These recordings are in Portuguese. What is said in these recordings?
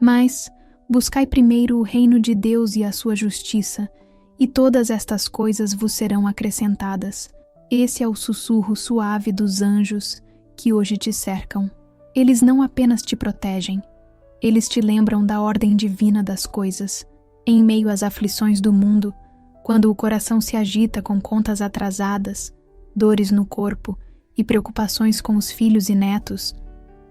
Mas buscai primeiro o reino de Deus e a sua justiça, e todas estas coisas vos serão acrescentadas. Esse é o sussurro suave dos anjos que hoje te cercam. Eles não apenas te protegem, eles te lembram da ordem divina das coisas. Em meio às aflições do mundo, quando o coração se agita com contas atrasadas, dores no corpo e preocupações com os filhos e netos,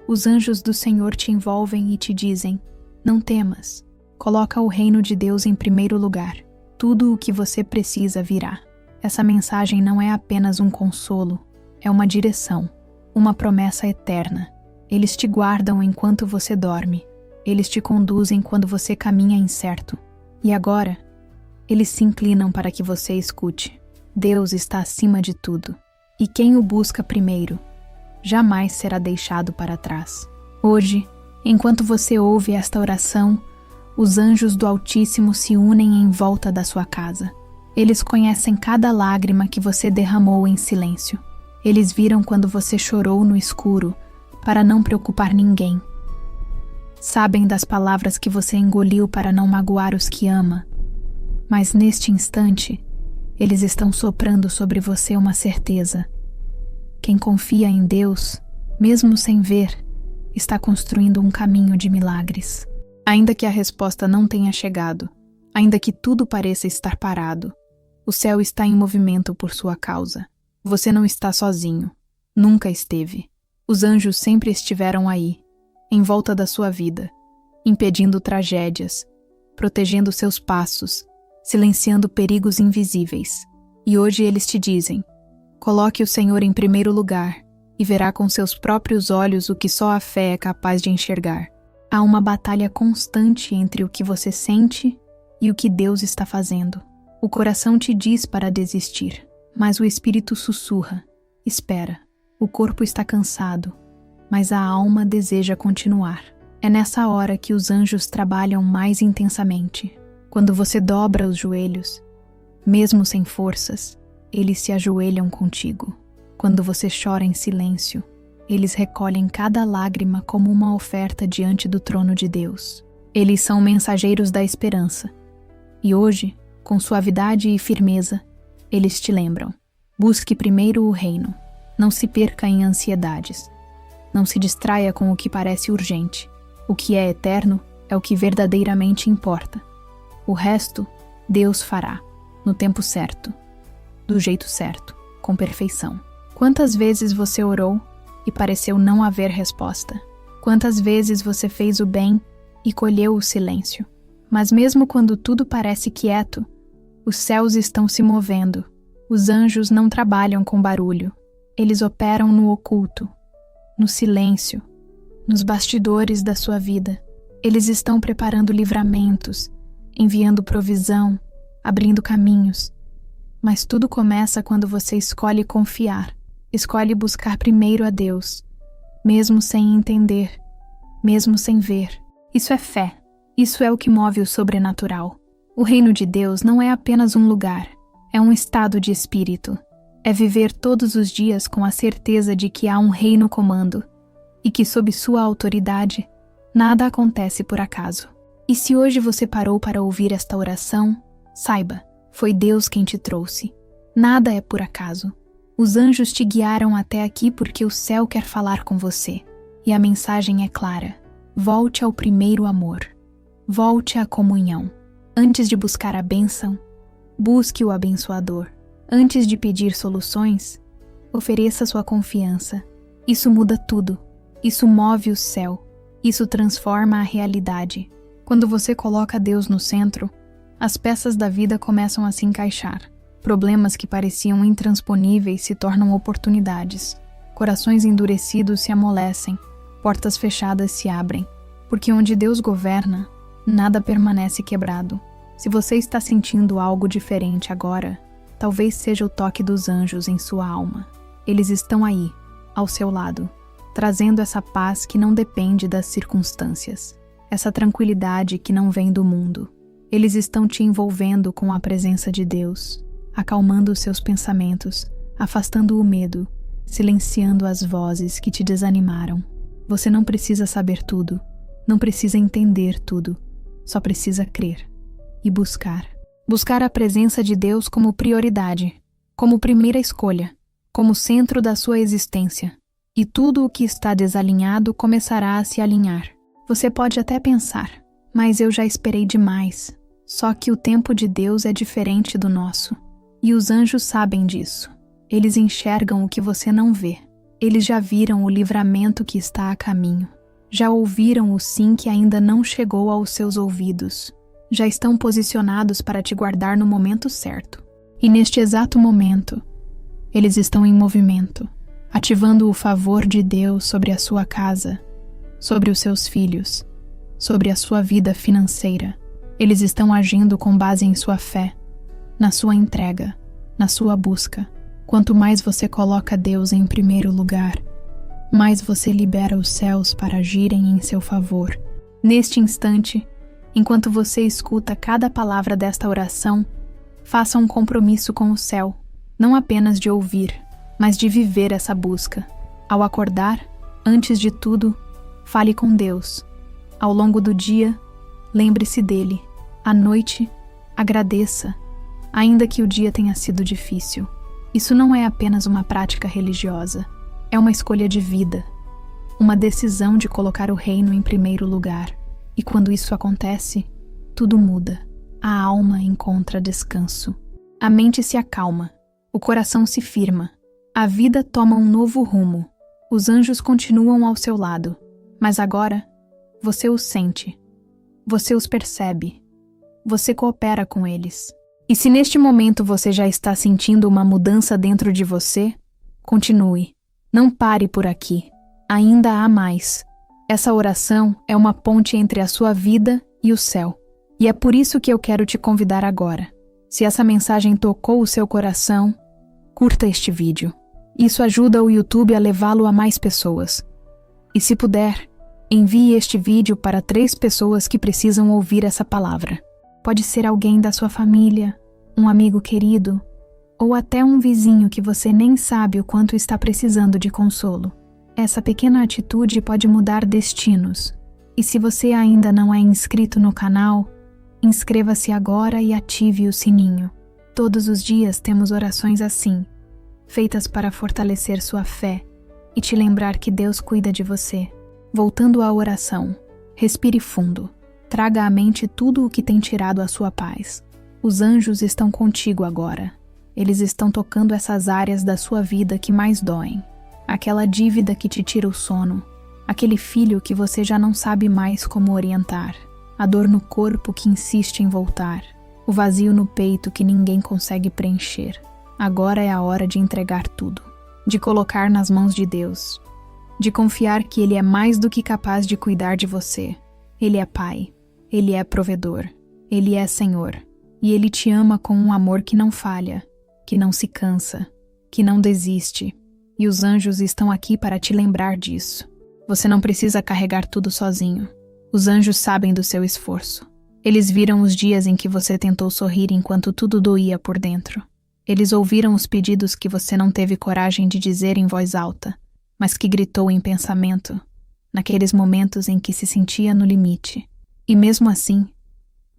os anjos do Senhor te envolvem e te dizem: não temas, coloca o reino de Deus em primeiro lugar. Tudo o que você precisa virá. Essa mensagem não é apenas um consolo, é uma direção, uma promessa eterna. Eles te guardam enquanto você dorme, eles te conduzem quando você caminha incerto. E agora, eles se inclinam para que você escute. Deus está acima de tudo, e quem o busca primeiro jamais será deixado para trás. Hoje, enquanto você ouve esta oração, os anjos do Altíssimo se unem em volta da sua casa. Eles conhecem cada lágrima que você derramou em silêncio. Eles viram quando você chorou no escuro para não preocupar ninguém. Sabem das palavras que você engoliu para não magoar os que ama. Mas neste instante, eles estão soprando sobre você uma certeza. Quem confia em Deus, mesmo sem ver, está construindo um caminho de milagres. Ainda que a resposta não tenha chegado, ainda que tudo pareça estar parado, o céu está em movimento por sua causa. Você não está sozinho. Nunca esteve. Os anjos sempre estiveram aí, em volta da sua vida, impedindo tragédias, protegendo seus passos, silenciando perigos invisíveis. E hoje eles te dizem: coloque o Senhor em primeiro lugar e verá com seus próprios olhos o que só a fé é capaz de enxergar. Há uma batalha constante entre o que você sente e o que Deus está fazendo. O coração te diz para desistir, mas o espírito sussurra: espera. O corpo está cansado, mas a alma deseja continuar. É nessa hora que os anjos trabalham mais intensamente. Quando você dobra os joelhos, mesmo sem forças, eles se ajoelham contigo. Quando você chora em silêncio, eles recolhem cada lágrima como uma oferta diante do trono de Deus. Eles são mensageiros da esperança. E hoje, com suavidade e firmeza, eles te lembram: busque primeiro o reino. Não se perca em ansiedades. Não se distraia com o que parece urgente. O que é eterno é o que verdadeiramente importa. O resto, Deus fará, no tempo certo, do jeito certo, com perfeição. Quantas vezes você orou e pareceu não haver resposta? Quantas vezes você fez o bem e colheu o silêncio? Mas mesmo quando tudo parece quieto, os céus estão se movendo. Os anjos não trabalham com barulho. Eles operam no oculto, no silêncio, nos bastidores da sua vida. Eles estão preparando livramentos, enviando provisão, abrindo caminhos. Mas tudo começa quando você escolhe confiar, escolhe buscar primeiro a Deus, mesmo sem entender, mesmo sem ver. Isso é fé. Isso é o que move o sobrenatural. O reino de Deus não é apenas um lugar, é um estado de espírito. É viver todos os dias com a certeza de que há um rei no comando e que, sob sua autoridade, nada acontece por acaso. E se hoje você parou para ouvir esta oração, saiba, foi Deus quem te trouxe. Nada é por acaso. Os anjos te guiaram até aqui porque o céu quer falar com você. E a mensagem é clara: volte ao primeiro amor. Volte à comunhão. Antes de buscar a bênção, busque o abençoador. Antes de pedir soluções, ofereça sua confiança. Isso muda tudo. Isso move o céu. Isso transforma a realidade. Quando você coloca Deus no centro, as peças da vida começam a se encaixar. Problemas que pareciam intransponíveis se tornam oportunidades. Corações endurecidos se amolecem. Portas fechadas se abrem. Porque onde Deus governa, nada permanece quebrado. Se você está sentindo algo diferente agora, talvez seja o toque dos anjos em sua alma. Eles estão aí, ao seu lado, trazendo essa paz que não depende das circunstâncias, essa tranquilidade que não vem do mundo. Eles estão te envolvendo com a presença de Deus, acalmando os seus pensamentos, afastando o medo, silenciando as vozes que te desanimaram. Você não precisa saber tudo, Não precisa entender tudo, só precisa crer e buscar. Buscar a presença de Deus como prioridade, como primeira escolha, como centro da sua existência. E tudo o que está desalinhado começará a se alinhar. Você pode até pensar, mas eu já esperei demais. Só que o tempo de Deus é diferente do nosso. E os anjos sabem disso. Eles enxergam o que você não vê. Eles já viram o livramento que está a caminho. Já ouviram o sim que ainda não chegou aos seus ouvidos. Já estão posicionados para te guardar no momento certo. E neste exato momento, eles estão em movimento, ativando o favor de Deus sobre a sua casa, sobre os seus filhos, sobre a sua vida financeira. Eles estão agindo com base em sua fé, na sua entrega, na sua busca. Quanto mais você coloca Deus em primeiro lugar, mais você libera os céus para agirem em seu favor. Neste instante, enquanto você escuta cada palavra desta oração, faça um compromisso com o céu, não apenas de ouvir, mas de viver essa busca. Ao acordar, antes de tudo, fale com Deus. Ao longo do dia, lembre-se dele. À noite, agradeça, ainda que o dia tenha sido difícil. Isso não é apenas uma prática religiosa, é uma escolha de vida, uma decisão de colocar o reino em primeiro lugar. E quando isso acontece, tudo muda. A alma encontra descanso. A mente se acalma. O coração se firma. A vida toma um novo rumo. Os anjos continuam ao seu lado. Mas agora, você os sente. Você os percebe. Você coopera com eles. E se neste momento você já está sentindo uma mudança dentro de você, continue. Não pare por aqui. Ainda há mais. Essa oração é uma ponte entre a sua vida e o céu. E é por isso que eu quero te convidar agora. Se essa mensagem tocou o seu coração, curta este vídeo. Isso ajuda o YouTube a levá-lo a mais pessoas. E se puder, envie este vídeo para 3 pessoas que precisam ouvir essa palavra. Pode ser alguém da sua família, um amigo querido, ou até um vizinho que você nem sabe o quanto está precisando de consolo. Essa pequena atitude pode mudar destinos. E se você ainda não é inscrito no canal, inscreva-se agora e ative o sininho. Todos os dias temos orações assim, feitas para fortalecer sua fé e te lembrar que Deus cuida de você. Voltando à oração, respire fundo. Traga à mente tudo o que tem tirado a sua paz. Os anjos estão contigo agora. Eles estão tocando essas áreas da sua vida que mais doem. Aquela dívida que te tira o sono. Aquele filho que você já não sabe mais como orientar. A dor no corpo que insiste em voltar. O vazio no peito que ninguém consegue preencher. Agora é a hora de entregar tudo. De colocar nas mãos de Deus. De confiar que Ele é mais do que capaz de cuidar de você. Ele é Pai. Ele é provedor. Ele é Senhor. E Ele te ama com um amor que não falha, que não se cansa, que não desiste. E os anjos estão aqui para te lembrar disso. Você não precisa carregar tudo sozinho. Os anjos sabem do seu esforço. Eles viram os dias em que você tentou sorrir enquanto tudo doía por dentro. Eles ouviram os pedidos que você não teve coragem de dizer em voz alta, mas que gritou em pensamento, naqueles momentos em que se sentia no limite. E mesmo assim,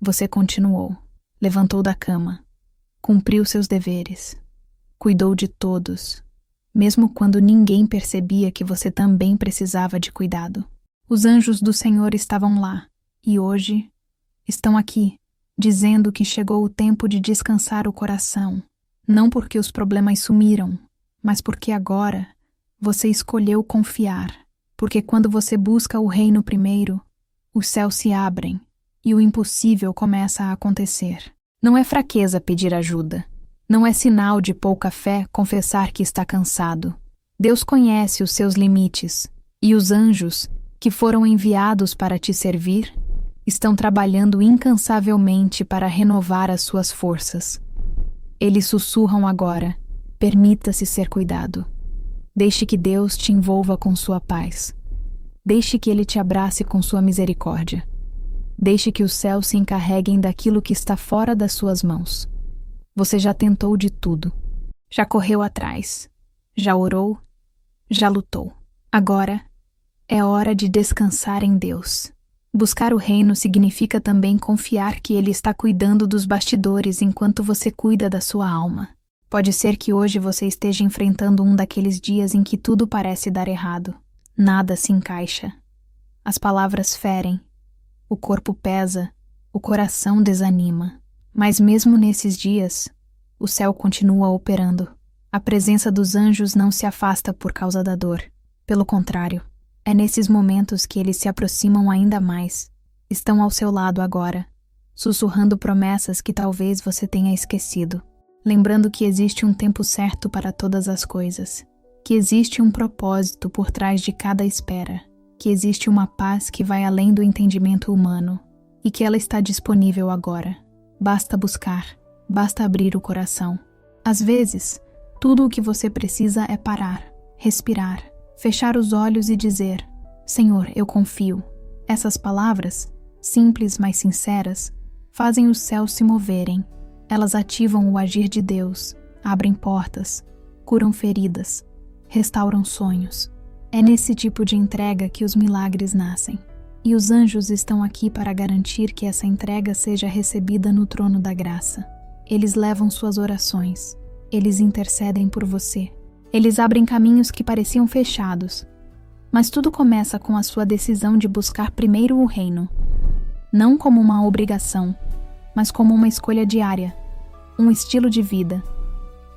você continuou. Levantou da cama, cumpriu seus deveres, cuidou de todos, mesmo quando ninguém percebia que você também precisava de cuidado. Os anjos do Senhor estavam lá, e hoje estão aqui, dizendo que chegou o tempo de descansar o coração, não porque os problemas sumiram, mas porque agora você escolheu confiar, porque quando você busca o reino primeiro, os céus se abrem e o impossível começa a acontecer. Não é fraqueza pedir ajuda. Não é sinal de pouca fé confessar que está cansado. Deus conhece os seus limites, e os anjos, que foram enviados para te servir, estão trabalhando incansavelmente para renovar as suas forças. Eles sussurram agora: permita-se ser cuidado. Deixe que Deus te envolva com sua paz. Deixe que Ele te abrace com sua misericórdia. Deixe que os céus se encarreguem daquilo que está fora das suas mãos. Você já tentou de tudo. Já correu atrás. Já orou. Já lutou. Agora é hora de descansar em Deus. Buscar o reino significa também confiar que Ele está cuidando dos bastidores enquanto você cuida da sua alma. Pode ser que hoje você esteja enfrentando um daqueles dias em que tudo parece dar errado. Nada se encaixa. As palavras ferem, o corpo pesa, o coração desanima. Mas mesmo nesses dias, o céu continua operando. A presença dos anjos não se afasta por causa da dor. Pelo contrário, é nesses momentos que eles se aproximam ainda mais. Estão ao seu lado agora, sussurrando promessas que talvez você tenha esquecido. Lembrando que existe um tempo certo para todas as coisas. Que existe um propósito por trás de cada espera. Que existe uma paz que vai além do entendimento humano. E que ela está disponível agora. Basta buscar, basta abrir o coração. Às vezes, tudo o que você precisa é parar, respirar, fechar os olhos e dizer: Senhor, eu confio. Essas palavras, simples mas sinceras, fazem os céus se moverem. Elas ativam o agir de Deus, abrem portas, curam feridas, restauram sonhos. É nesse tipo de entrega que os milagres nascem. E os anjos estão aqui para garantir que essa entrega seja recebida no trono da graça. Eles levam suas orações. Eles intercedem por você. Eles abrem caminhos que pareciam fechados. Mas tudo começa com a sua decisão de buscar primeiro o reino. Não como uma obrigação, mas como uma escolha diária, um estilo de vida,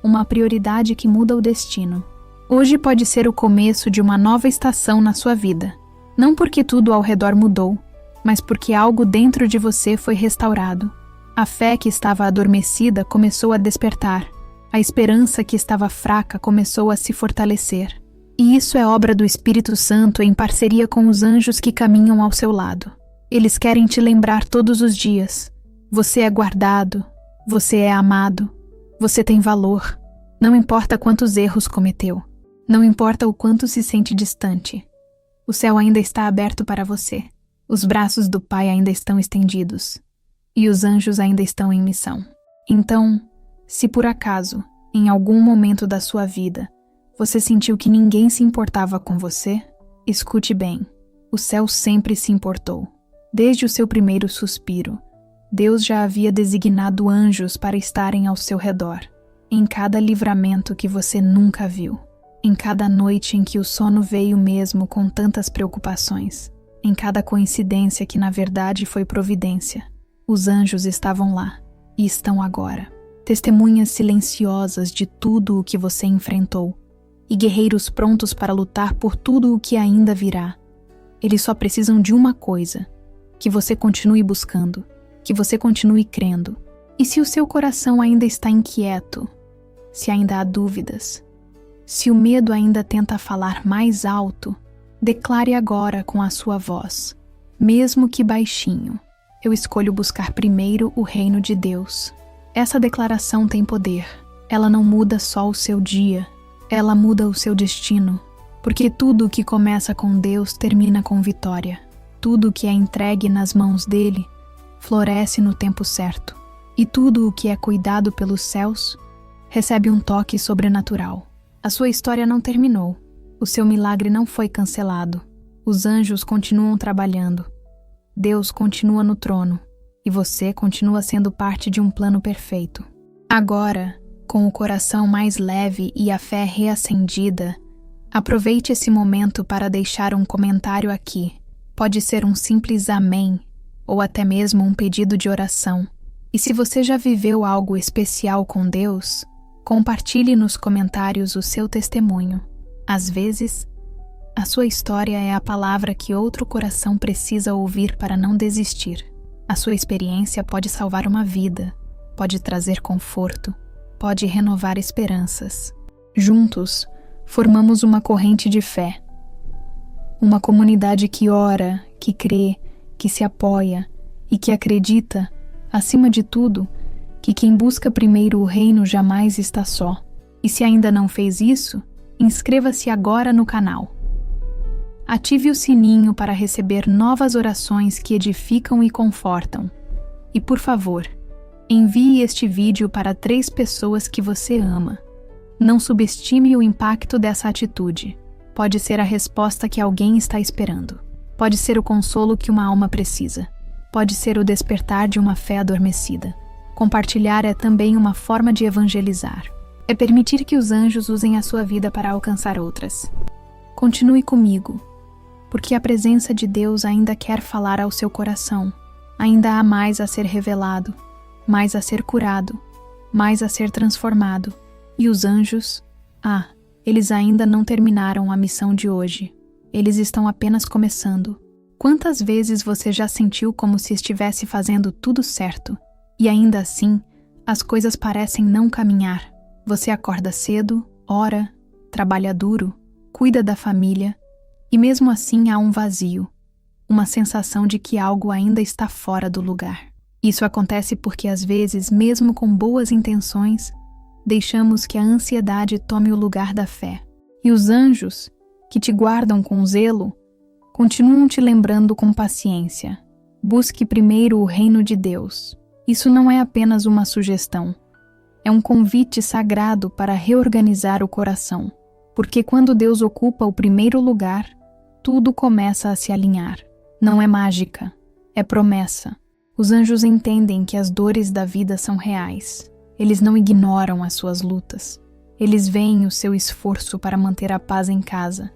uma prioridade que muda o destino. Hoje pode ser o começo de uma nova estação na sua vida. Não porque tudo ao redor mudou, mas porque algo dentro de você foi restaurado. A fé que estava adormecida começou a despertar. A esperança que estava fraca começou a se fortalecer. E isso é obra do Espírito Santo em parceria com os anjos que caminham ao seu lado. Eles querem te lembrar todos os dias. Você é guardado, você é amado, você tem valor. Não importa quantos erros cometeu, não importa o quanto se sente distante. O céu ainda está aberto para você. Os braços do Pai ainda estão estendidos. E os anjos ainda estão em missão. Então, se por acaso, em algum momento da sua vida, você sentiu que ninguém se importava com você, escute bem. O céu sempre se importou. Desde o seu primeiro suspiro, Deus já havia designado anjos para estarem ao seu redor, em cada livramento que você nunca viu, em cada noite em que o sono veio mesmo com tantas preocupações, em cada coincidência que na verdade foi providência. Os anjos estavam lá, e estão agora, testemunhas silenciosas de tudo o que você enfrentou, e guerreiros prontos para lutar por tudo o que ainda virá. Eles só precisam de uma coisa: que você continue buscando, que você continue crendo. E se o seu coração ainda está inquieto, se ainda há dúvidas, se o medo ainda tenta falar mais alto, declare agora com a sua voz, mesmo que baixinho: eu escolho buscar primeiro o reino de Deus. Essa declaração tem poder. Ela não muda só o seu dia, ela muda o seu destino, porque tudo o que começa com Deus termina com vitória. Tudo o que é entregue nas mãos dele floresce no tempo certo. E tudo o que é cuidado pelos céus recebe um toque sobrenatural. A sua história não terminou. O seu milagre não foi cancelado. Os anjos continuam trabalhando. Deus continua no trono. E você continua sendo parte de um plano perfeito. Agora, com o coração mais leve e a fé reacendida, aproveite esse momento para deixar um comentário aqui. Pode ser um simples amém, ou até mesmo um pedido de oração. E se você já viveu algo especial com Deus, compartilhe nos comentários o seu testemunho. Às vezes, a sua história é a palavra que outro coração precisa ouvir para não desistir. A sua experiência pode salvar uma vida, pode trazer conforto, pode renovar esperanças. Juntos, formamos uma corrente de fé. Uma comunidade que ora, que crê, que se apoia e que acredita, acima de tudo, que quem busca primeiro o reino jamais está só. E se ainda não fez isso, inscreva-se agora no canal. Ative o sininho para receber novas orações que edificam e confortam. E por favor, envie este vídeo para 3 pessoas que você ama. Não subestime o impacto dessa atitude. Pode ser a resposta que alguém está esperando. Pode ser o consolo que uma alma precisa. Pode ser o despertar de uma fé adormecida. Compartilhar é também uma forma de evangelizar. É permitir que os anjos usem a sua vida para alcançar outras. Continue comigo, porque a presença de Deus ainda quer falar ao seu coração. Ainda há mais a ser revelado, mais a ser curado, mais a ser transformado. E os anjos? Eles ainda não terminaram a missão de hoje. Eles estão apenas começando. Quantas vezes você já sentiu como se estivesse fazendo tudo certo? E ainda assim, as coisas parecem não caminhar. Você acorda cedo, ora, trabalha duro, cuida da família, e mesmo assim há um vazio, uma sensação de que algo ainda está fora do lugar. Isso acontece porque às vezes, mesmo com boas intenções, deixamos que a ansiedade tome o lugar da fé. E os anjos, que te guardam com zelo, continuam te lembrando com paciência. Busque primeiro o reino de Deus. Isso não é apenas uma sugestão. É um convite sagrado para reorganizar o coração. Porque quando Deus ocupa o primeiro lugar, tudo começa a se alinhar. Não é mágica, é promessa. Os anjos entendem que as dores da vida são reais. Eles não ignoram as suas lutas. Eles veem o seu esforço para manter a paz em casa.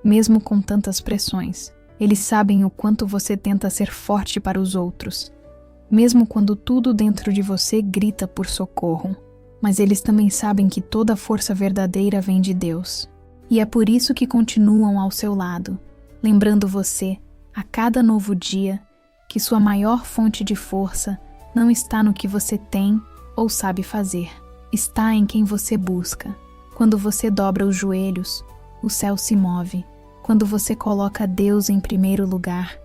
Mesmo com tantas pressões, eles sabem o quanto você tenta ser forte para os outros. Mesmo quando tudo dentro de você grita por socorro. Mas eles também sabem que toda força verdadeira vem de Deus. E é por isso que continuam ao seu lado, lembrando você, a cada novo dia, que sua maior fonte de força não está no que você tem ou sabe fazer. Está em quem você busca. Quando você dobra os joelhos, o céu se move. Quando você coloca Deus em primeiro lugar,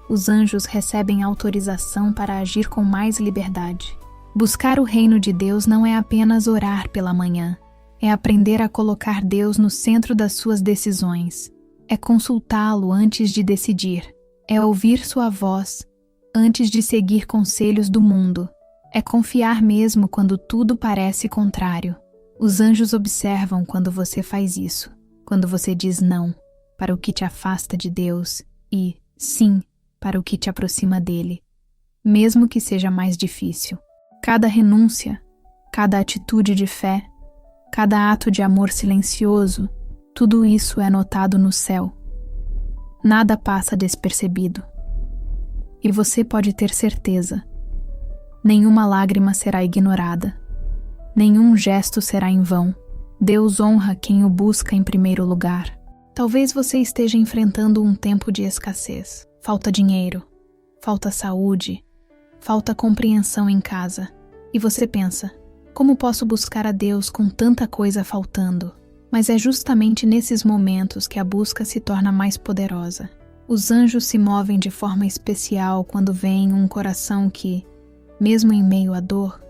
os anjos recebem autorização para agir com mais liberdade. Buscar o reino de Deus não é apenas orar pela manhã. É aprender a colocar Deus no centro das suas decisões. É consultá-lo antes de decidir. É ouvir sua voz antes de seguir conselhos do mundo. É confiar mesmo quando tudo parece contrário. Os anjos observam quando você faz isso, quando você diz não para o que te afasta de Deus e sim para o que te aproxima dele, mesmo que seja mais difícil. Cada renúncia, cada atitude de fé, cada ato de amor silencioso, tudo isso é notado no céu. Nada passa despercebido. E você pode ter certeza, nenhuma lágrima será ignorada, nenhum gesto será em vão. Deus honra quem o busca em primeiro lugar. Talvez você esteja enfrentando um tempo de escassez. Falta dinheiro, falta saúde, falta compreensão em casa. E você pensa, como posso buscar a Deus com tanta coisa faltando? Mas é justamente nesses momentos que a busca se torna mais poderosa. Os anjos se movem de forma especial quando veem um coração que, mesmo em meio à dor,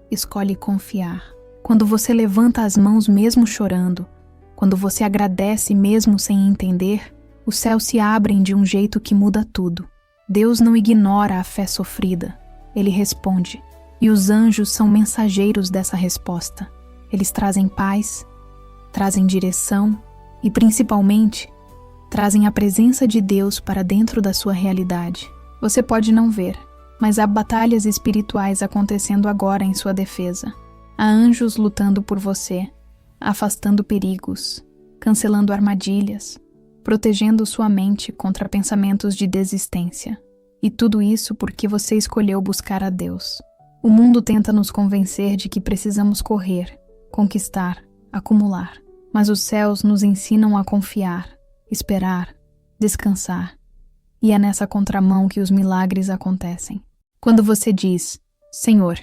escolhe confiar. Quando você levanta as mãos mesmo chorando, quando você agradece mesmo sem entender, os céus se abrem de um jeito que muda tudo. Deus não ignora a fé sofrida. Ele responde. E os anjos são mensageiros dessa resposta. Eles trazem paz, trazem direção e, principalmente, trazem a presença de Deus para dentro da sua realidade. Você pode não ver, mas há batalhas espirituais acontecendo agora em sua defesa. Há anjos lutando por você, afastando perigos, cancelando armadilhas, protegendo sua mente contra pensamentos de desistência. E tudo isso porque você escolheu buscar a Deus. O mundo tenta nos convencer de que precisamos correr, conquistar, acumular. Mas os céus nos ensinam a confiar, esperar, descansar. E é nessa contramão que os milagres acontecem. Quando você diz, Senhor,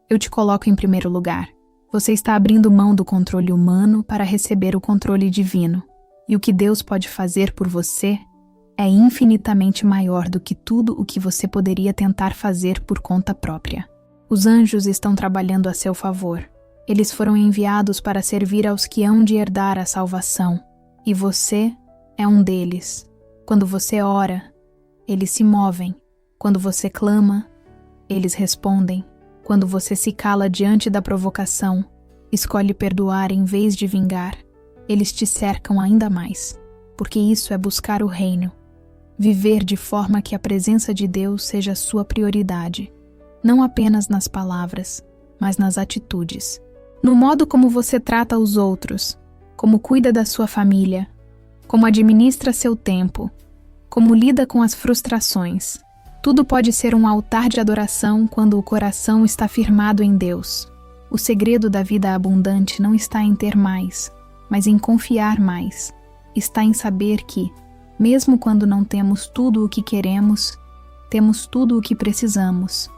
eu te coloco em primeiro lugar, você está abrindo mão do controle humano para receber o controle divino. E o que Deus pode fazer por você é infinitamente maior do que tudo o que você poderia tentar fazer por conta própria. Os anjos estão trabalhando a seu favor. Eles foram enviados para servir aos que hão de herdar a salvação. E você é um deles. Quando você ora, eles se movem. Quando você clama, eles respondem. Quando você se cala diante da provocação, escolhe perdoar em vez de vingar, eles te cercam ainda mais, porque isso é buscar o reino. Viver de forma que a presença de Deus seja sua prioridade, não apenas nas palavras, mas nas atitudes. No modo como você trata os outros, como cuida da sua família, como administra seu tempo, como lida com as frustrações. Tudo pode ser um altar de adoração quando o coração está firmado em Deus. O segredo da vida abundante não está em ter mais, mas em confiar mais. Está em saber que, mesmo quando não temos tudo o que queremos, temos tudo o que precisamos.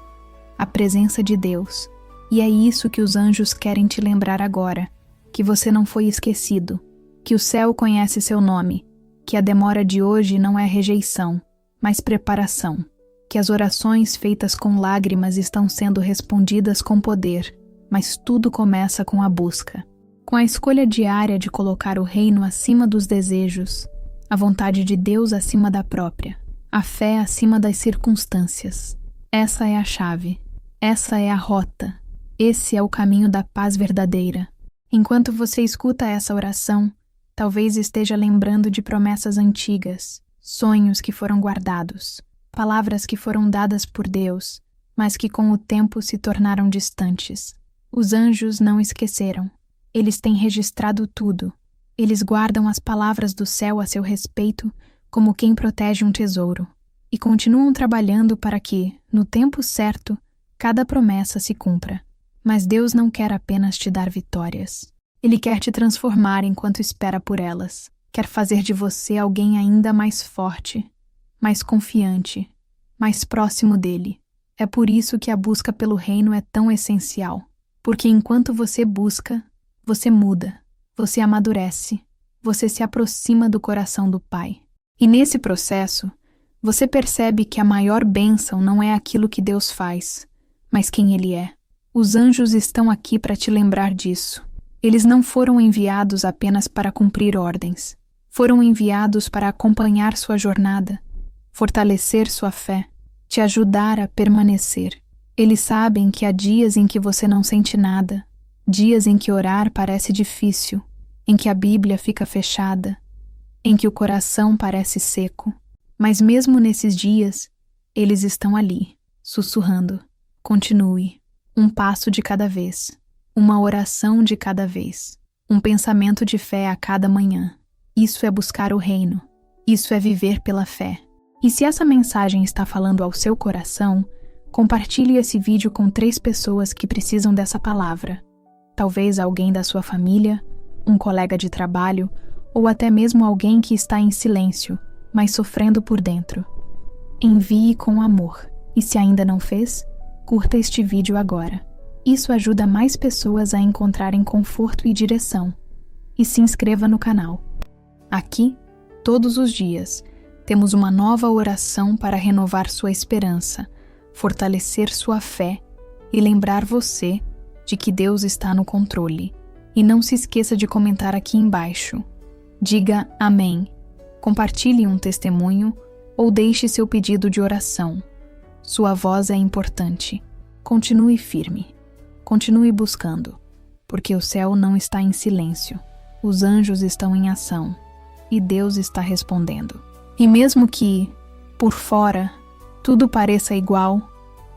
A presença de Deus. E é isso que os anjos querem te lembrar agora, que você não foi esquecido, que o céu conhece seu nome, que a demora de hoje não é rejeição, mas preparação, que as orações feitas com lágrimas estão sendo respondidas com poder, mas tudo começa com a busca, com a escolha diária de colocar o reino acima dos desejos, a vontade de Deus acima da própria, a fé acima das circunstâncias. Essa é a chave, essa é a rota, esse é o caminho da paz verdadeira. Enquanto você escuta essa oração, talvez esteja lembrando de promessas antigas, sonhos que foram guardados, palavras que foram dadas por Deus, mas que com o tempo se tornaram distantes. Os anjos não esqueceram. Eles têm registrado tudo. Eles guardam as palavras do céu a seu respeito como quem protege um tesouro. E continuam trabalhando para que, no tempo certo, cada promessa se cumpra. Mas Deus não quer apenas te dar vitórias. Ele quer te transformar enquanto espera por elas. Quer fazer de você alguém ainda mais forte, mais confiante, mais próximo dele. É por isso que a busca pelo reino é tão essencial. Porque enquanto você busca, você muda, você amadurece, você se aproxima do coração do Pai. E nesse processo, você percebe que a maior bênção não é aquilo que Deus faz, mas quem Ele é. Os anjos estão aqui para te lembrar disso. Eles não foram enviados apenas para cumprir ordens. Foram enviados para acompanhar sua jornada, fortalecer sua fé, te ajudar a permanecer. Eles sabem que há dias em que você não sente nada, dias em que orar parece difícil, em que a Bíblia fica fechada, em que o coração parece seco. Mas mesmo nesses dias, eles estão ali, sussurrando. Continue. Um passo de cada vez. Uma oração de cada vez. Um pensamento de fé a cada manhã. Isso é buscar o reino. Isso é viver pela fé. E se essa mensagem está falando ao seu coração, compartilhe esse vídeo com 3 pessoas que precisam dessa palavra. Talvez alguém da sua família, um colega de trabalho, ou até mesmo alguém que está em silêncio, mas sofrendo por dentro. Envie com amor. E se ainda não fez, curta este vídeo agora. Isso ajuda mais pessoas a encontrarem conforto e direção. E se inscreva no canal. Aqui, todos os dias, temos uma nova oração para renovar sua esperança, fortalecer sua fé e lembrar você de que Deus está no controle. E não se esqueça de comentar aqui embaixo. Diga amém. Compartilhe um testemunho ou deixe seu pedido de oração. Sua voz é importante. Continue firme. Continue buscando, porque o céu não está em silêncio. Os anjos estão em ação e Deus está respondendo. E mesmo que, por fora, tudo pareça igual,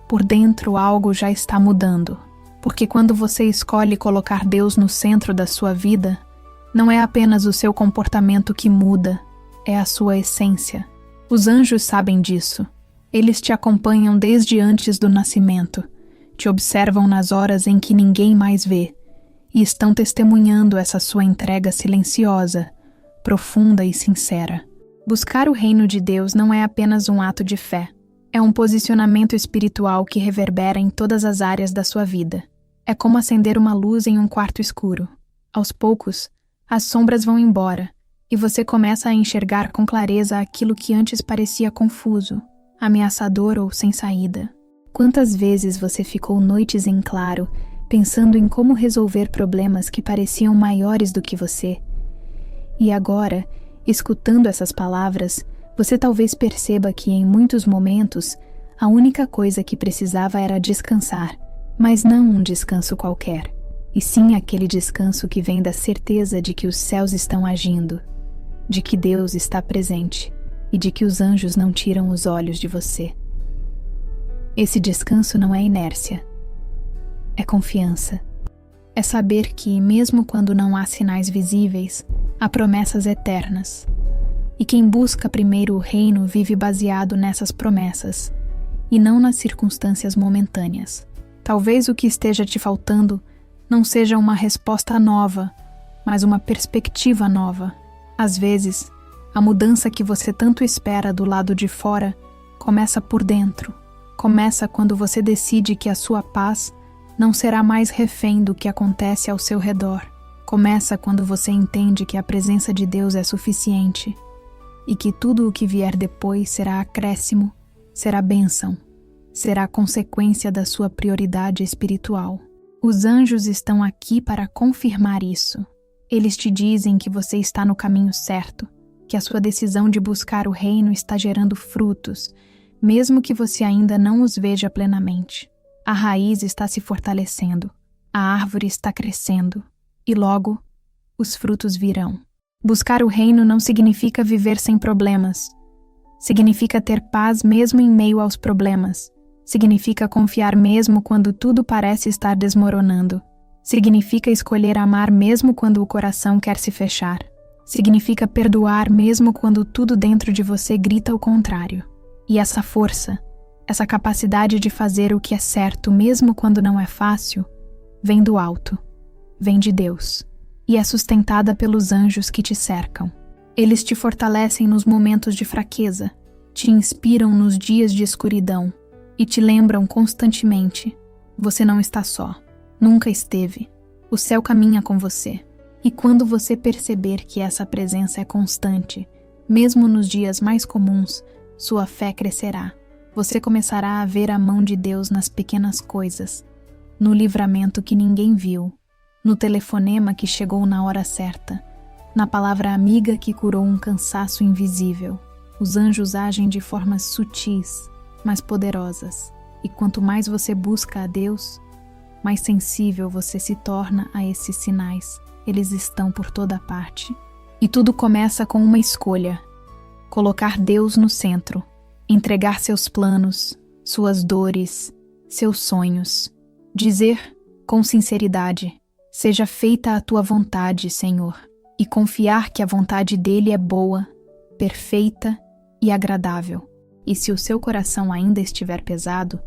por dentro algo já está mudando. Porque quando você escolhe colocar Deus no centro da sua vida, não é apenas o seu comportamento que muda, é a sua essência. Os anjos sabem disso. Eles te acompanham desde antes do nascimento, te observam nas horas em que ninguém mais vê, e estão testemunhando essa sua entrega silenciosa, profunda e sincera. Buscar o reino de Deus não é apenas um ato de fé. É um posicionamento espiritual que reverbera em todas as áreas da sua vida. É como acender uma luz em um quarto escuro. Aos poucos, as sombras vão embora, e você começa a enxergar com clareza aquilo que antes parecia confuso, ameaçador ou sem saída. Quantas vezes você ficou noites em claro, pensando em como resolver problemas que pareciam maiores do que você? E agora, escutando essas palavras, você talvez perceba que em muitos momentos, a única coisa que precisava era descansar, mas não um descanso qualquer, e sim aquele descanso que vem da certeza de que os céus estão agindo, de que Deus está presente e de que os anjos não tiram os olhos de você. Esse descanso não é inércia, é confiança. É saber que, mesmo quando não há sinais visíveis, há promessas eternas. E quem busca primeiro o reino vive baseado nessas promessas, e não nas circunstâncias momentâneas. Talvez o que esteja te faltando não seja uma resposta nova, mas uma perspectiva nova. Às vezes, a mudança que você tanto espera do lado de fora começa por dentro. Começa quando você decide que a sua paz não será mais refém do que acontece ao seu redor. Começa quando você entende que a presença de Deus é suficiente e que tudo o que vier depois será acréscimo, será bênção, será consequência da sua prioridade espiritual. Os anjos estão aqui para confirmar isso. Eles te dizem que você está no caminho certo, que a sua decisão de buscar o reino está gerando frutos, mesmo que você ainda não os veja plenamente. A raiz está se fortalecendo, a árvore está crescendo, e logo os frutos virão. Buscar o reino não significa viver sem problemas. Significa ter paz mesmo em meio aos problemas. Significa confiar mesmo quando tudo parece estar desmoronando. Significa escolher amar mesmo quando o coração quer se fechar. Significa perdoar mesmo quando tudo dentro de você grita o contrário. E essa força, essa capacidade de fazer o que é certo mesmo quando não é fácil, vem do alto, vem de Deus, e é sustentada pelos anjos que te cercam. Eles te fortalecem nos momentos de fraqueza, te inspiram nos dias de escuridão e te lembram constantemente: você não está só, nunca esteve, o céu caminha com você. E quando você perceber que essa presença é constante, mesmo nos dias mais comuns, sua fé crescerá. Você começará a ver a mão de Deus nas pequenas coisas, no livramento que ninguém viu, no telefonema que chegou na hora certa, na palavra amiga que curou um cansaço invisível. Os anjos agem de formas sutis, mas poderosas, e quanto mais você busca a Deus, mais sensível você se torna a esses sinais. Eles estão por toda parte. E tudo começa com uma escolha: colocar Deus no centro, entregar seus planos, suas dores, seus sonhos. Dizer com sinceridade: seja feita a tua vontade, Senhor, e confiar que a vontade dele é boa, perfeita e agradável. E se o seu coração ainda estiver pesado,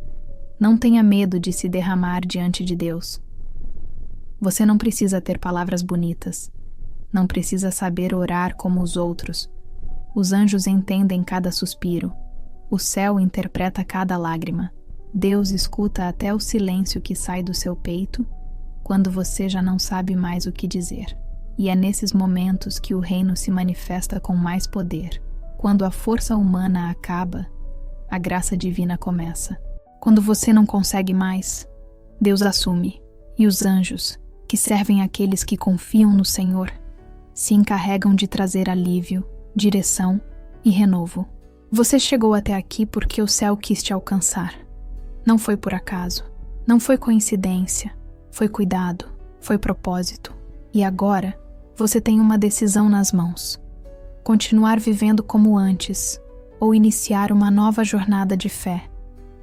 não tenha medo de se derramar diante de Deus. Você não precisa ter palavras bonitas, não precisa saber orar como os outros. Os anjos entendem cada suspiro, o céu interpreta cada lágrima. Deus escuta até o silêncio que sai do seu peito quando você já não sabe mais o que dizer. E é nesses momentos que o reino se manifesta com mais poder. Quando a força humana acaba, a graça divina começa. Quando você não consegue mais, Deus assume, e os anjos, que servem aqueles que confiam no Senhor, se encarregam de trazer alívio, direção e renovo. Você chegou até aqui porque o céu quis te alcançar. Não foi por acaso, não foi coincidência, foi cuidado, foi propósito. E agora, você tem uma decisão nas mãos: continuar vivendo como antes, ou iniciar uma nova jornada de fé,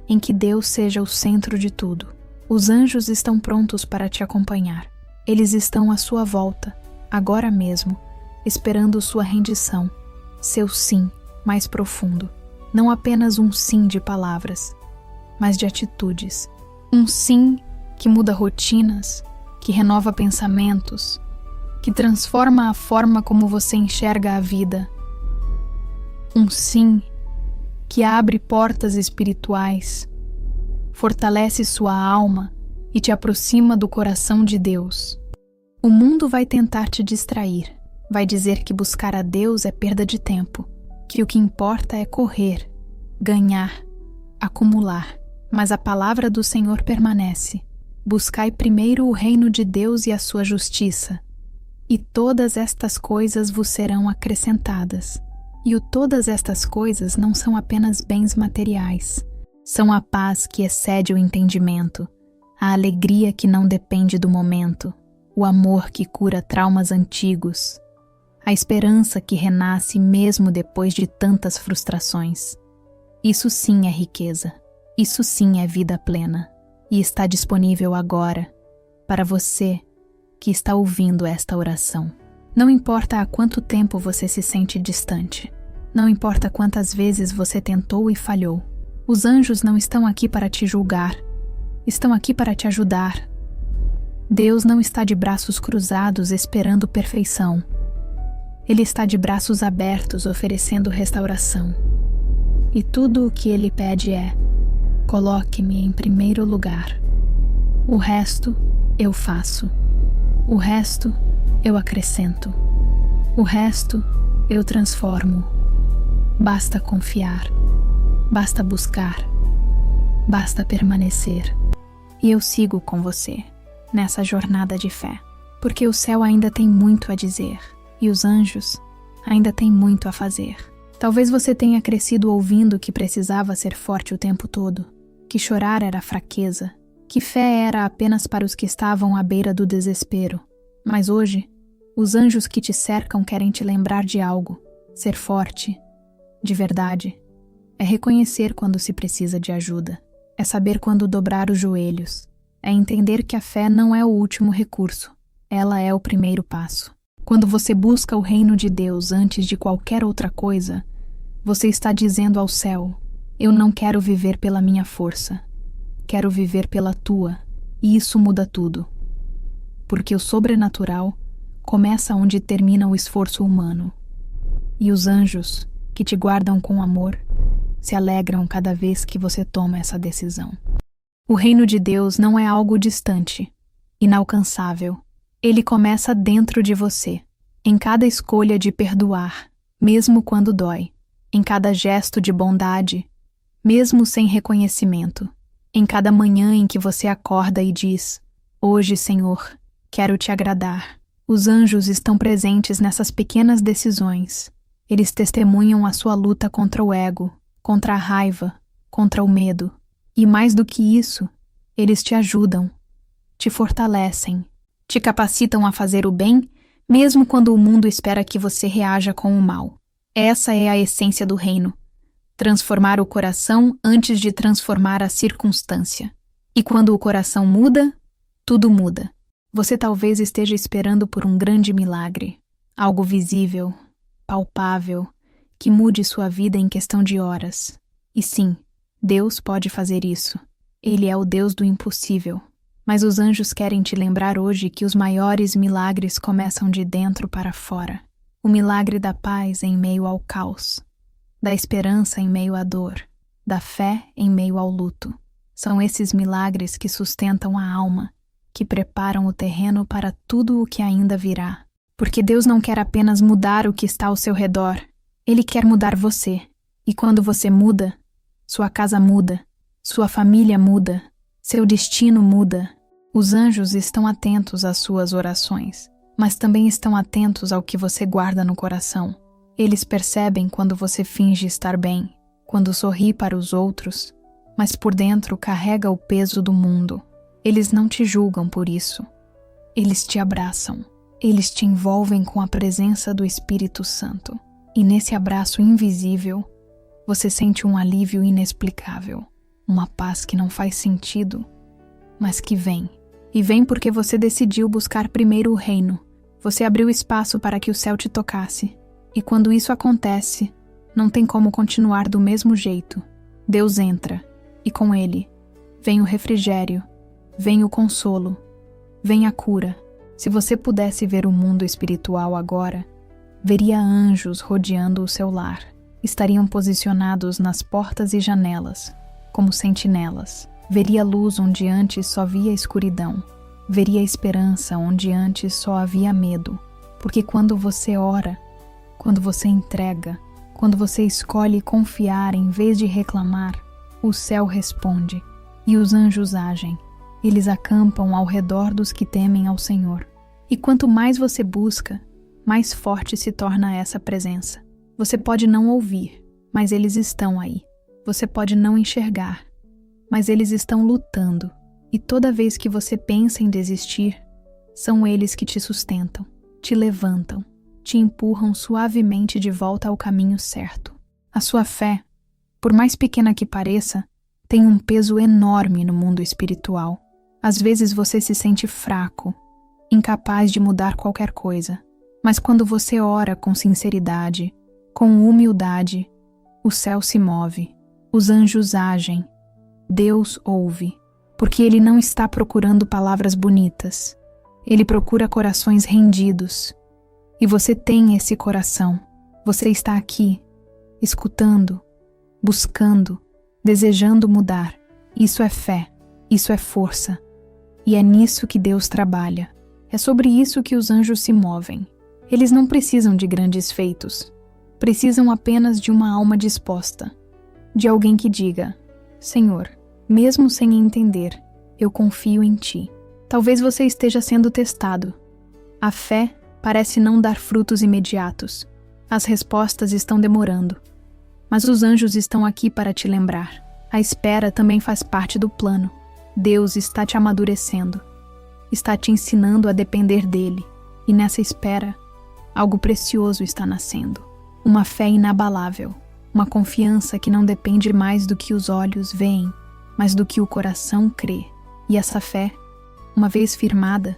em que Deus seja o centro de tudo. Os anjos estão prontos para te acompanhar. Eles estão à sua volta, agora mesmo, esperando sua rendição, seu sim mais profundo. Não apenas um sim de palavras, mas de atitudes. Um sim que muda rotinas, que renova pensamentos, que transforma a forma como você enxerga a vida. Um sim que abre portas espirituais, fortalece sua alma e te aproxima do coração de Deus. O mundo vai tentar te distrair, vai dizer que buscar a Deus é perda de tempo, que o que importa é correr, ganhar, acumular. Mas a palavra do Senhor permanece: buscai primeiro o reino de Deus e a sua justiça, e todas estas coisas vos serão acrescentadas. E o todas estas coisas não são apenas bens materiais, são a paz que excede o entendimento, a alegria que não depende do momento, o amor que cura traumas antigos, a esperança que renasce mesmo depois de tantas frustrações. Isso sim é riqueza, isso sim é vida plena, e está disponível agora para você que está ouvindo esta oração. Não importa há quanto tempo você se sente distante, não importa quantas vezes você tentou e falhou, os anjos não estão aqui para te julgar, estão aqui para te ajudar. Deus não está de braços cruzados esperando perfeição. Ele está de braços abertos oferecendo restauração. E tudo o que Ele pede é: coloque-me em primeiro lugar. O resto eu faço. O resto eu acrescento. O resto eu transformo. Basta confiar. Basta buscar. Basta permanecer. E eu sigo com você nessa jornada de fé, porque o céu ainda tem muito a dizer e os anjos ainda têm muito a fazer. Talvez você tenha crescido ouvindo que precisava ser forte o tempo todo, que chorar era fraqueza, que fé era apenas para os que estavam à beira do desespero. Mas hoje, os anjos que te cercam querem te lembrar de algo. Ser forte, de verdade, é reconhecer quando se precisa de ajuda, é saber quando dobrar os joelhos, é entender que a fé não é o último recurso, ela é o primeiro passo. Quando você busca o reino de Deus antes de qualquer outra coisa, você está dizendo ao céu: eu não quero viver pela minha força, quero viver pela tua, e isso muda tudo. Porque o sobrenatural começa onde termina o esforço humano. E os anjos, que te guardam com amor, se alegram cada vez que você toma essa decisão. O reino de Deus não é algo distante, inalcançável. Ele começa dentro de você, em cada escolha de perdoar, mesmo quando dói, em cada gesto de bondade, mesmo sem reconhecimento, em cada manhã em que você acorda e diz: hoje, Senhor, quero te agradar. Os anjos estão presentes nessas pequenas decisões. Eles testemunham a sua luta contra o ego, contra a raiva, contra o medo. E mais do que isso, eles te ajudam, te fortalecem, te capacitam a fazer o bem, mesmo quando o mundo espera que você reaja com o mal. Essa é a essência do reino. Transformar o coração antes de transformar a circunstância. E quando o coração muda, tudo muda. Você talvez esteja esperando por um grande milagre, algo visível, palpável, que mude sua vida em questão de horas. E sim, Deus pode fazer isso. Ele é o Deus do impossível. Mas os anjos querem te lembrar hoje que os maiores milagres começam de dentro para fora. O milagre da paz em meio ao caos, da esperança em meio à dor, da fé em meio ao luto. São esses milagres que sustentam a alma, que preparam o terreno para tudo o que ainda virá. Porque Deus não quer apenas mudar o que está ao seu redor, Ele quer mudar você. E quando você muda, sua casa muda, sua família muda, seu destino muda. Os anjos estão atentos às suas orações, mas também estão atentos ao que você guarda no coração. Eles percebem quando você finge estar bem, quando sorri para os outros, mas por dentro carrega o peso do mundo. Eles não te julgam por isso. Eles te abraçam. Eles te envolvem com a presença do Espírito Santo. E nesse abraço invisível, você sente um alívio inexplicável, uma paz que não faz sentido, mas que vem. E vem porque você decidiu buscar primeiro o reino. Você abriu espaço para que o céu te tocasse. E quando isso acontece, não tem como continuar do mesmo jeito. Deus entra, e com Ele vem o refrigério, vem o consolo, vem a cura. Se você pudesse ver o mundo espiritual agora, veria anjos rodeando o seu lar. Estariam posicionados nas portas e janelas, como sentinelas. Veria luz onde antes só via escuridão. Veria esperança onde antes só havia medo. Porque quando você ora, quando você entrega, quando você escolhe confiar em vez de reclamar, o céu responde e os anjos agem. Eles acampam ao redor dos que temem ao Senhor. E quanto mais você busca, mais forte se torna essa presença. Você pode não ouvir, mas eles estão aí. Você pode não enxergar, mas eles estão lutando. E toda vez que você pensa em desistir, são eles que te sustentam, te levantam, te empurram suavemente de volta ao caminho certo. A sua fé, por mais pequena que pareça, tem um peso enorme no mundo espiritual. Às vezes você se sente fraco, incapaz de mudar qualquer coisa, mas quando você ora com sinceridade, com humildade, o céu se move, os anjos agem, Deus ouve, porque Ele não está procurando palavras bonitas, Ele procura corações rendidos. E você tem esse coração, você está aqui, escutando, buscando, desejando mudar. Isso é fé, isso é força. E é nisso que Deus trabalha. É sobre isso que os anjos se movem. Eles não precisam de grandes feitos. Precisam apenas de uma alma disposta. De alguém que diga: Senhor, mesmo sem entender, eu confio em Ti. Talvez você esteja sendo testado. A fé parece não dar frutos imediatos. As respostas estão demorando. Mas os anjos estão aqui para te lembrar. A espera também faz parte do plano. Deus está te amadurecendo. Está te ensinando a depender dEle. E nessa espera, algo precioso está nascendo. Uma fé inabalável. Uma confiança que não depende mais do que os olhos veem, mas do que o coração crê. E essa fé, uma vez firmada,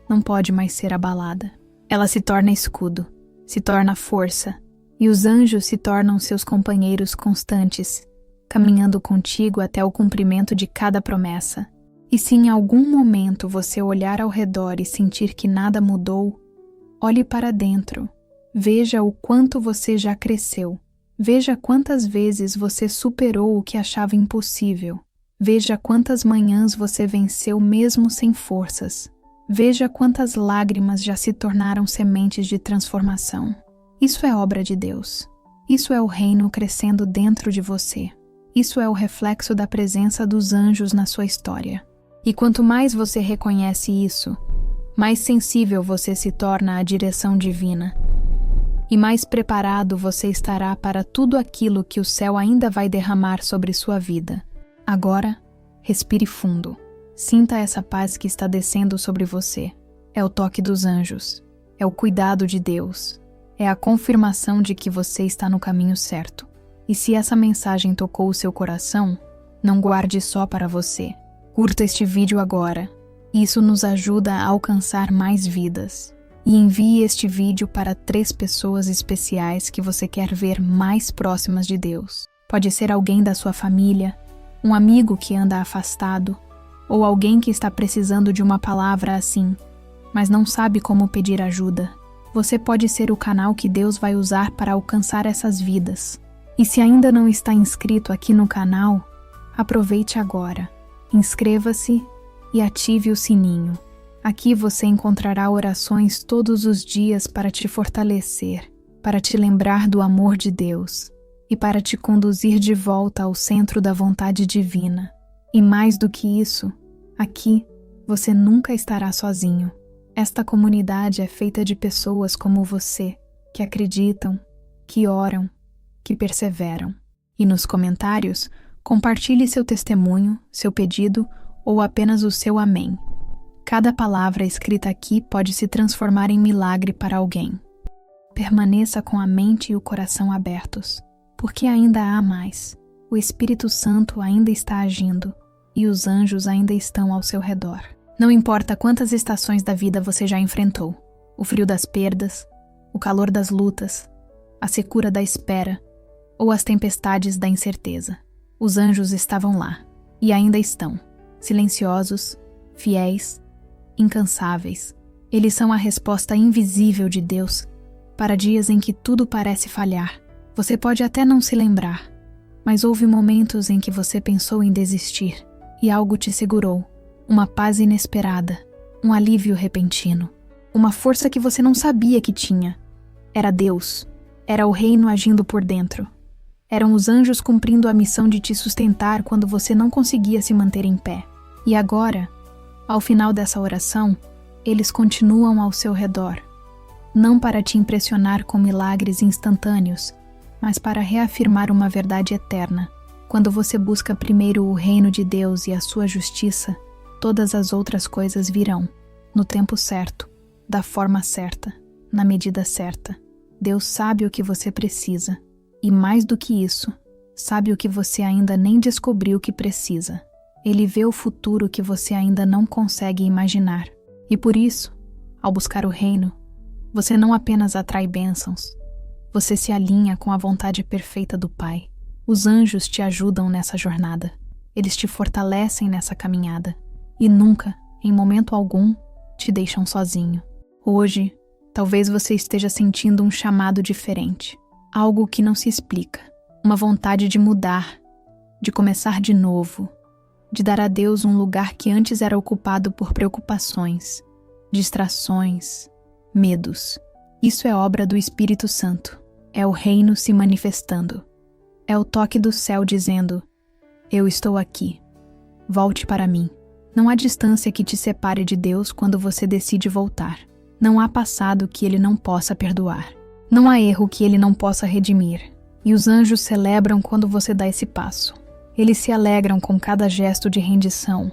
não pode mais ser abalada. Ela se torna escudo, se torna força, e os anjos se tornam seus companheiros constantes, caminhando contigo até o cumprimento de cada promessa. E se em algum momento você olhar ao redor e sentir que nada mudou, olhe para dentro, veja o quanto você já cresceu, veja quantas vezes você superou o que achava impossível, veja quantas manhãs você venceu mesmo sem forças, veja quantas lágrimas já se tornaram sementes de transformação. Isso é obra de Deus. Isso é o reino crescendo dentro de você. Isso é o reflexo da presença dos anjos na sua história. E quanto mais você reconhece isso, mais sensível você se torna à direção divina. E mais preparado você estará para tudo aquilo que o céu ainda vai derramar sobre sua vida. Agora, respire fundo. Sinta essa paz que está descendo sobre você. É o toque dos anjos. É o cuidado de Deus. É a confirmação de que você está no caminho certo. E se essa mensagem tocou o seu coração, não guarde só para você. Curta este vídeo agora. Isso nos ajuda a alcançar mais vidas. E envie este vídeo para 3 pessoas especiais que você quer ver mais próximas de Deus. Pode ser alguém da sua família, um amigo que anda afastado, ou alguém que está precisando de uma palavra assim, mas não sabe como pedir ajuda. Você pode ser o canal que Deus vai usar para alcançar essas vidas. E se ainda não está inscrito aqui no canal, aproveite agora. Inscreva-se e ative o sininho. Aqui você encontrará orações todos os dias para te fortalecer, para te lembrar do amor de Deus e para te conduzir de volta ao centro da vontade divina. E mais do que isso, aqui você nunca estará sozinho. Esta comunidade é feita de pessoas como você, que acreditam, que oram, que perseveram. E nos comentários, compartilhe seu testemunho, seu pedido ou apenas o seu amém. Cada palavra escrita aqui pode se transformar em milagre para alguém. Permaneça com a mente e o coração abertos, porque ainda há mais. O Espírito Santo ainda está agindo e os anjos ainda estão ao seu redor. Não importa quantas estações da vida você já enfrentou, o frio das perdas, o calor das lutas, a secura da espera ou as tempestades da incerteza. Os anjos estavam lá e ainda estão, silenciosos, fiéis, incansáveis. Eles são a resposta invisível de Deus para dias em que tudo parece falhar. Você pode até não se lembrar, mas houve momentos em que você pensou em desistir e algo te segurou. Uma paz inesperada, um alívio repentino, uma força que você não sabia que tinha. Era Deus, era o reino agindo por dentro. Eram os anjos cumprindo a missão de te sustentar quando você não conseguia se manter em pé. E agora, ao final dessa oração, eles continuam ao seu redor. Não para te impressionar com milagres instantâneos, mas para reafirmar uma verdade eterna. Quando você busca primeiro o reino de Deus e a sua justiça, todas as outras coisas virão, no tempo certo, da forma certa. na medida certa. Deus sabe o que você precisa. E mais do que isso, sabe o que você ainda nem descobriu que precisa. Ele vê o futuro que você ainda não consegue imaginar. E por isso, ao buscar o reino, você não apenas atrai bênçãos, você se alinha com a vontade perfeita do Pai. Os anjos te ajudam nessa jornada. Eles te fortalecem nessa caminhada. E nunca, em momento algum, te deixam sozinho. Hoje, talvez você esteja sentindo um chamado diferente. Algo que não se explica. Uma vontade de mudar, de começar de novo, de dar a Deus um lugar que antes era ocupado por preocupações, distrações, medos. Isso é obra do Espírito Santo. É o reino se manifestando. É o toque do céu dizendo: eu estou aqui. Volte para mim. Não há distância que te separe de Deus quando você decide voltar. Não há passado que Ele não possa perdoar. Não há erro que Ele não possa redimir. E os anjos celebram quando você dá esse passo. Eles se alegram com cada gesto de rendição,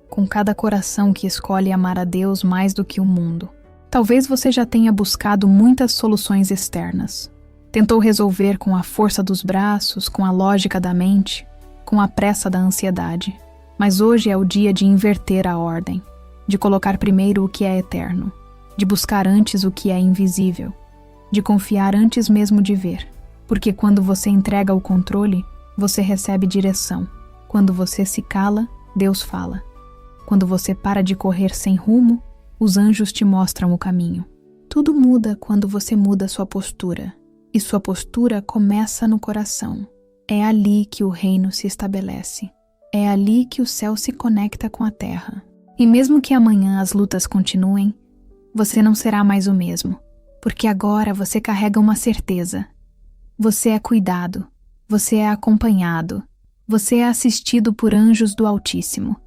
com cada coração que escolhe amar a Deus mais do que o mundo. Talvez você já tenha buscado muitas soluções externas. Tentou resolver com a força dos braços, com a lógica da mente, com a pressa da ansiedade. Mas hoje é o dia de inverter a ordem, de colocar primeiro o que é eterno, de buscar antes o que é invisível, de confiar antes mesmo de ver. Porque quando você entrega o controle, você recebe direção. Quando você se cala, Deus fala. Quando você para de correr sem rumo, os anjos te mostram o caminho. Tudo muda quando você muda sua postura. E sua postura começa no coração. É ali que o reino se estabelece. É ali que o céu se conecta com a terra. E mesmo que amanhã as lutas continuem, você não será mais o mesmo. Porque agora você carrega uma certeza. Você é cuidado. Você é acompanhado. Você é assistido por anjos do Altíssimo.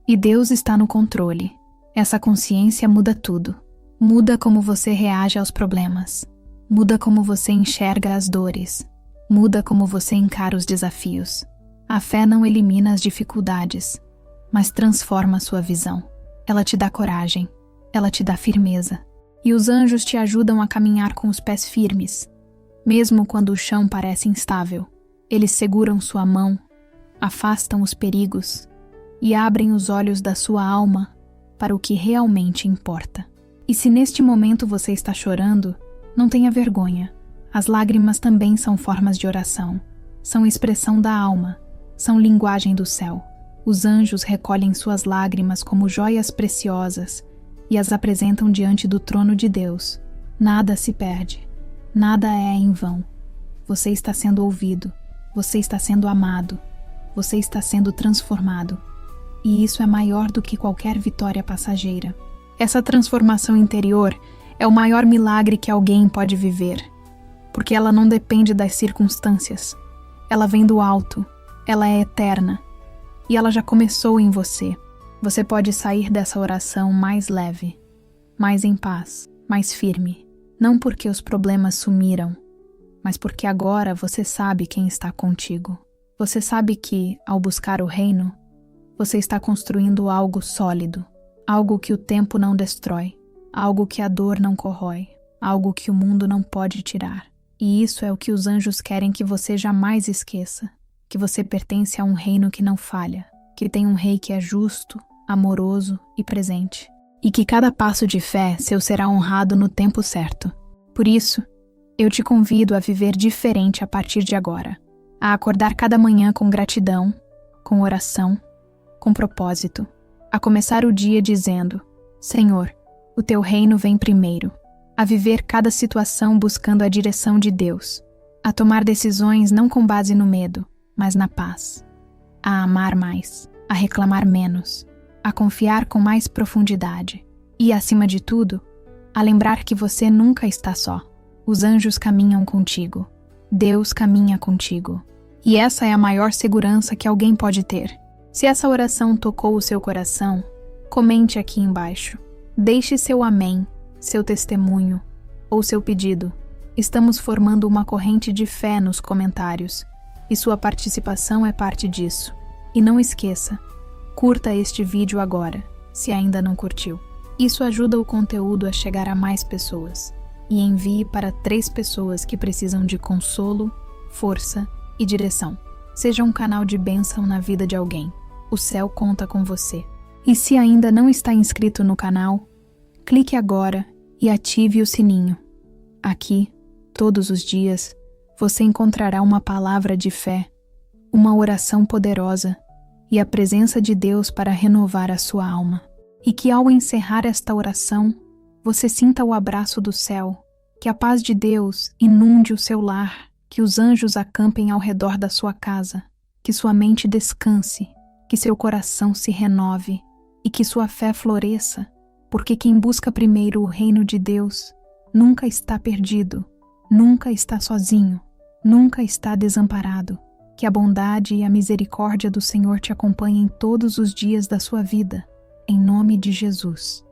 E Deus está no controle. Essa consciência muda tudo. Muda como você reage aos problemas. Muda como você enxerga as dores. Muda como você encara os desafios. A fé não elimina as dificuldades, mas transforma a sua visão. Ela te dá coragem. Ela te dá firmeza. E os anjos te ajudam a caminhar com os pés firmes. Mesmo quando o chão parece instável, eles seguram sua mão, afastam os perigos e abrem os olhos da sua alma para o que realmente importa. E se neste momento você está chorando, não tenha vergonha. As lágrimas também são formas de oração, são expressão da alma, são linguagem do céu. Os anjos recolhem suas lágrimas como joias preciosas e as apresentam diante do trono de Deus. Nada se perde, nada é em vão. Você está sendo ouvido, você está sendo amado, você está sendo transformado. E isso é maior do que qualquer vitória passageira. Essa transformação interior é o maior milagre que alguém pode viver, porque ela não depende das circunstâncias. Ela vem do alto, ela é eterna, e ela já começou em você. Você pode sair dessa oração mais leve, mais em paz, mais firme, não porque os problemas sumiram, mas porque agora você sabe quem está contigo. Você sabe que, ao buscar o reino, você está construindo algo sólido, algo que o tempo não destrói, algo que a dor não corrói, algo que o mundo não pode tirar. E isso é o que os anjos querem que você jamais esqueça, que você pertence a um reino que não falha, que tem um rei que é justo, amoroso e presente, e que cada passo de fé seu será honrado no tempo certo. Por isso, eu te convido a viver diferente a partir de agora, a acordar cada manhã com gratidão, com oração, com propósito, a começar o dia dizendo: Senhor, o teu reino vem primeiro, a viver cada situação buscando a direção de Deus, a tomar decisões não com base no medo, mas na paz, a amar mais, a reclamar menos, a confiar com mais profundidade e, acima de tudo, a lembrar que você nunca está só. Os anjos caminham contigo, Deus caminha contigo, e essa é a maior segurança que alguém pode ter. Se essa oração tocou o seu coração, comente aqui embaixo. Deixe seu amém, seu testemunho ou seu pedido. Estamos formando uma corrente de fé nos comentários, e sua participação é parte disso. E não esqueça, curta este vídeo agora, se ainda não curtiu. Isso ajuda o conteúdo a chegar a mais pessoas. e envie para 3 pessoas que precisam de consolo, força e direção. Seja um canal de bênção na vida de alguém. O céu conta com você. E se ainda não está inscrito no canal, clique agora e ative o sininho. Aqui, todos os dias, você encontrará uma palavra de fé, uma oração poderosa e a presença de Deus para renovar a sua alma. E que ao encerrar esta oração, você sinta o abraço do céu, que a paz de Deus inunde o seu lar, que os anjos acampem ao redor da sua casa, que sua mente descanse, que seu coração se renove e que sua fé floresça, porque quem busca primeiro o reino de Deus nunca está perdido, nunca está sozinho, nunca está desamparado. Que a bondade e a misericórdia do Senhor te acompanhem todos os dias da sua vida, em nome de Jesus.